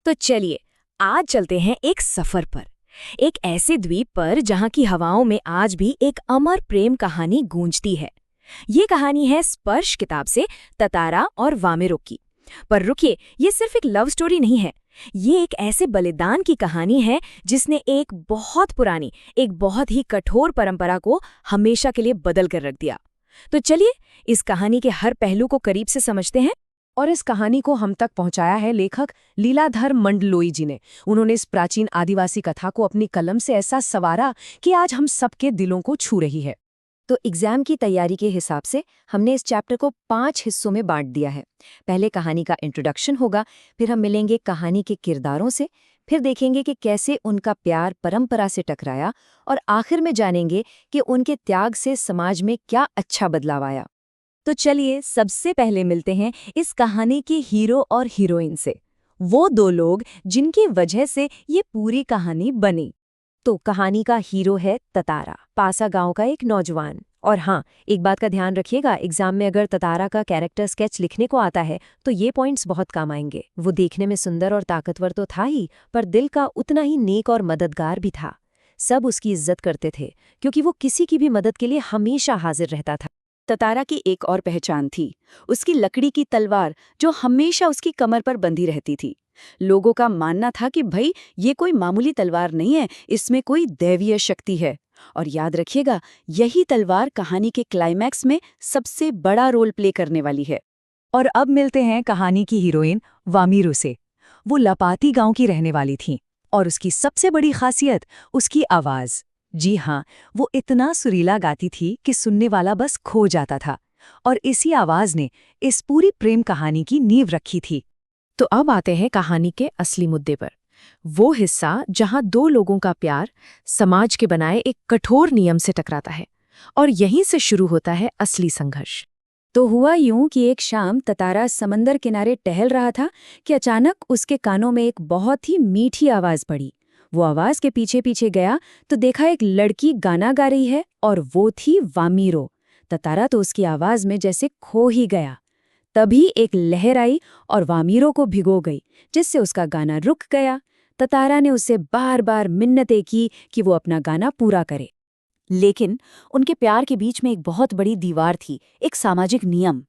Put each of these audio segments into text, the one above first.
तो चलिए आज चलते हैं एक सफर पर, एक ऐसे द्वीप पर जहां की हवाओं में आज भी एक अमर प्रेम कहानी गूंजती है। ये कहानी है स्पर्श किताब से ततारा और वामिरो की। पर रुकिए, ये सिर्फ एक लव स्टोरी नहीं है। ये एक ऐसे बलिदान की कहानी है जिसने एक बहुत पुरानी, एक बहुत ही कठोर परंपरा को हमेशा के लिए बदल कर रख दिया। तो चलिए इस कहानी के हर पहलू को करीब से समझते हैं। और इस कहानी को हम तक पहुंचाया है लेखक लीलाधर मंडलोई जी ने। उन्होंने इस प्राचीन आदिवासी कथा को अपनी कलम से ऐसा संवारा कि आज हम सबके दिलों को छू रही है। तो एग्जाम की तैयारी के हिसाब से हमने इस चैप्टर को 5 हिस्सों में बांट दिया है। पहले कहानी का इंट्रोडक्शन होगा, फिर हम मिलेंगे कहानी के किरदारों से, फिर देखेंगे कि कैसे उनका प्यार परंपरा से टकराया, और आखिर में जानेंगे कि उनके त्याग से समाज में क्या अच्छा बदलाव आया। तो चलिए सबसे पहले मिलते हैं इस कहानी के हीरो और हीरोइन से, वो दो लोग जिनकी वजह से ये पूरी कहानी बनी। तो कहानी का हीरो है ततारा, पासा गांव का एक नौजवान। और हाँ, एक बात का ध्यान रखिएगा, एग्जाम में अगर ततारा का कैरेक्टर स्केच लिखने को आता है तो ये पॉइंट्स बहुत काम आएंगे। वो देखने में सुंदर और ताकतवर तो था ही, पर दिल का उतना ही नेक और मददगार भी था। सब उसकी इज्जत करते थे क्योंकि वो किसी की भी मदद के लिए हमेशा हाजिर रहता था। ततारा की एक और पहचान थी, उसकी लकड़ी की तलवार जो हमेशा उसकी कमर पर बंधी रहती थी। लोगों का मानना था कि भाई ये कोई मामूली तलवार नहीं है, इसमें कोई दैवीय शक्ति है। और याद रखिएगा, यही तलवार कहानी के क्लाइमैक्स में सबसे बड़ा रोल प्ले करने वाली है। और अब मिलते हैं कहानी की हीरोइन वामिरो से। वो लपाती गांव की रहने वाली थी और उसकी सबसे बड़ी खासियत उसकी आवाज। जी हाँ, वो इतना सुरीला गाती थी कि सुनने वाला बस खो जाता था, और इसी आवाज ने इस पूरी प्रेम कहानी की नींव रखी थी। तो अब आते हैं कहानी के असली मुद्दे पर, वो हिस्सा जहां दो लोगों का प्यार समाज के बनाए एक कठोर नियम से टकराता है, और यहीं से शुरू होता है असली संघर्ष। तो हुआ यूं कि एक शाम ततारा समंदर किनारे टहल रहा था कि अचानक उसके कानों में एक बहुत ही मीठी आवाज पड़ी। वो आवाज के पीछे पीछे गया तो देखा एक लड़की गाना गा रही है, और वो थी वामिरो। ततारा तो उसकी आवाज में जैसे खो ही गया। तभी एक लहर आई और वामिरो को भिगो गई, जिससे उसका गाना रुक गया। ततारा ने उससे बार बार मिन्नतें की कि वो अपना गाना पूरा करे, लेकिन उनके प्यार के बीच में एक बहुत बड़ी दीवार थी, एक सामाजिक नियम।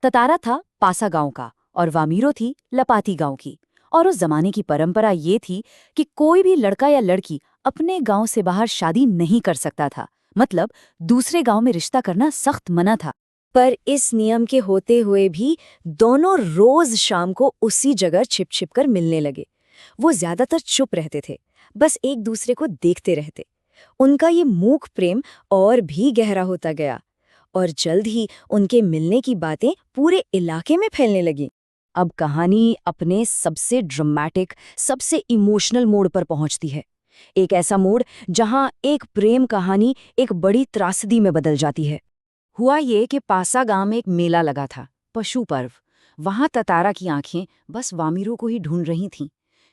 ततारा था पासा गांव का और वामिरो थी लपाती गांव की। और उस जमाने की परंपरा ये थी कि कोई भी लड़का या लड़की अपने गांव से बाहर शादी नहीं कर सकता था, मतलब दूसरे गांव में रिश्ता करना सख्त मना था। पर इस नियम के होते हुए भी दोनों रोज शाम को उसी जगह छिप छिप कर मिलने लगे। वो ज्यादातर चुप रहते थे, बस एक दूसरे को देखते रहते। उनका ये मूक प्रेम और भी गहरा होता गया, और जल्द ही उनके मिलने की बातें पूरे इलाके में फैलने लगीं। अब कहानी अपने सबसे ड्रामेटिक, सबसे इमोशनल मोड़ पर पहुंचती है। एक ऐसा मोड़ जहां एक प्रेम कहानी एक बड़ी त्रासदी में बदल जाती है। हुआ ये कि पासा गांव में एक मेला लगा था, पशु पर्व। वहां ततारा की आंखें बस वामिरो को ही ढूंढ रही थीं।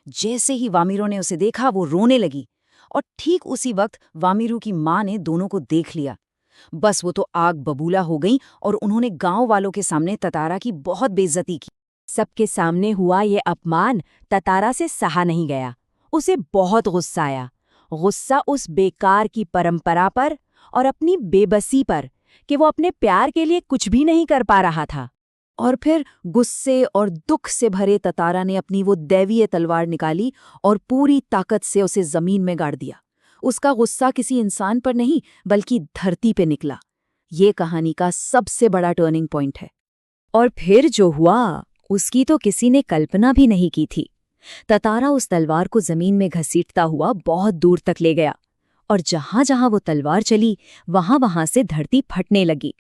जैसे ही वामिरो ने उसे देखा, वो रोने लगी, और ठीक उसी वक्त वामिरो की माँ ने दोनों को देख लिया। बस वो तो आग बबूला हो गई, और उन्होंने गांव वालों के सामने ततारा की बहुत बेइज्जती की। सबके सामने हुआ ये अपमान ततारा से सहा नहीं गया। उसे बहुत गुस्सा आया। गुस्सा उस बेकार की परंपरा पर और अपनी बेबसी पर कि वो अपने प्यार के लिए कुछ भी नहीं कर पा रहा था। और फिर गुस्से और दुख से भरे ततारा ने अपनी वो दैवीय तलवार निकाली और पूरी ताकत से उसे जमीन में गाड़ दिया। उसका गुस्सा किसी इंसान पर नहीं, बल्कि धरती पे निकला। ये कहानी का सबसे बड़ा टर्निंग पॉइंट है। और फिर जो हुआ उसकी तो किसी ने कल्पना भी नहीं की थी। ततारा उस तलवार को जमीन में घसीटता हुआ बहुत दूर तक ले गया, और जहां जहां वो तलवार चली वहां वहां से धरती फटने लगी।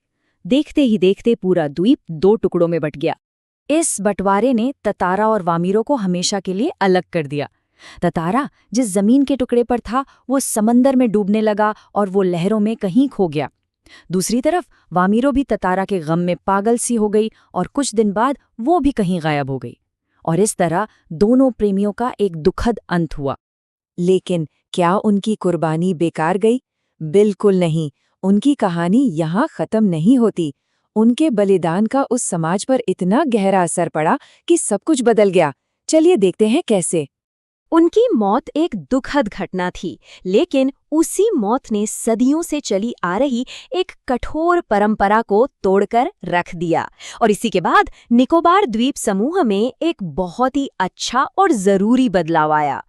देखते ही देखते पूरा द्वीप 2 टुकड़ों में बट गया। इस बंटवारे ने ततारा और वामिरो को हमेशा के लिए अलग कर दिया। ततारा जिस जमीन के टुकड़े पर था वो समंदर में डूबने लगा और वो लहरों में कहीं खो गया। दूसरी तरफ वामिरो भी ततारा के गम में पागल सी हो गई, और कुछ दिन बाद वो भी कहीं गायब हो गई। और इस तरह दोनों प्रेमियों का एक दुखद अंत हुआ। लेकिन क्या उनकी कुर्बानी बेकार गई? बिल्कुल नहीं। उनकी कहानी यहाँ खत्म नहीं होती। उनके बलिदान का उस समाज पर इतना गहरा असर पड़ा कि सब कुछ बदल गया। चलिए देखते हैं कैसे। उनकी मौत एक दुखद घटना थी, लेकिन उसी मौत ने सदियों से चली आ रही एक कठोर परंपरा को तोड़कर रख दिया। और इसी के बाद निकोबार द्वीप समूह में एक बहुत ही अच्छा और जरूरी बदलाव आया।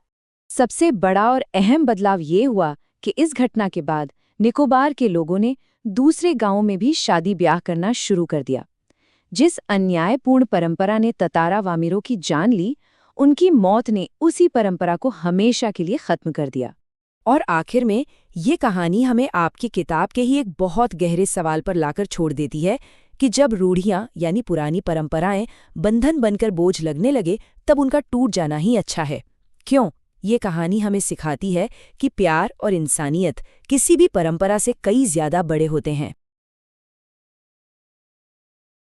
सबसे बड़ा और अहम बदलाव ये हुआ कि इस घटना के बाद निकोबार के लोगों ने दूसरे गांवों में भी शादी ब्याह करना शुरू कर दिया। जिस अन्यायपूर्ण परंपरा ने ततारा वामिरों की जान ली, उनकी मौत ने उसी परंपरा को हमेशा के लिए खत्म कर दिया। और आखिर में ये कहानी हमें आपकी किताब के ही एक बहुत गहरे सवाल पर लाकर छोड़ देती है कि जब रूढ़ियां यानी पुरानी परंपराएं बंधन बनकर बोझ लगने लगे, तब उनका टूट जाना ही अच्छा है। क्यों? ये कहानी हमें सिखाती है कि प्यार और इंसानियत किसी भी परंपरा से कई ज्यादा बड़े होते हैं।